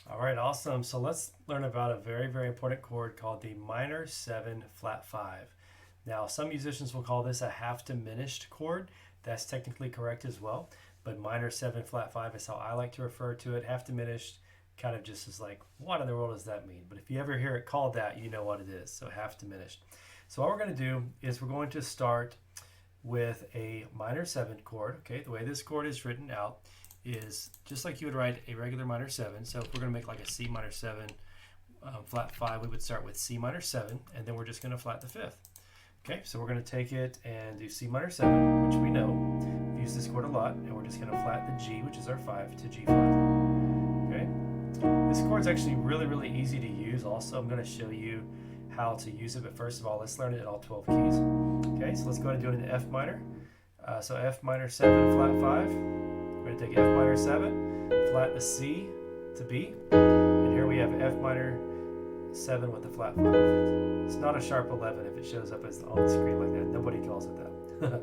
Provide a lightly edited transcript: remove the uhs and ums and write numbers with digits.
All right, awesome. So let's learn about a very, very important chord called the minor 7 flat 5. Now, some musicians will call this a half diminished chord. That's technically correct as well, but minor 7 flat 5 is how I like to refer to it. Half diminished kind of just is like, what in the world does that mean? But if you ever hear it called that, you know what it is. So half diminished. So what we're going to do is we're going to start with a minor 7 chord. Okay, the way this chord is written out is just like you would write a regular minor 7. So if we're going to make like a C minor 7 flat 5, we would start with C minor 7, and then we're just going to flat the 5th. Okay, so we're going to take it and do C minor 7, which we know. We've used this chord a lot, and we're just going to flat the G, which is our 5, to G flat. Okay, this chord's actually really, really easy to use. Also, I'm going to show you how to use it, but first of all, let's learn it in all 12 keys. Okay, so let's go ahead and do it in F minor. So F minor 7, flat 5. We're going to take F minor 7, flat the C to B, and here we have F minor 7 with the flat 5. It's not a sharp 11 if it shows up as on the screen like that. Nobody calls it that.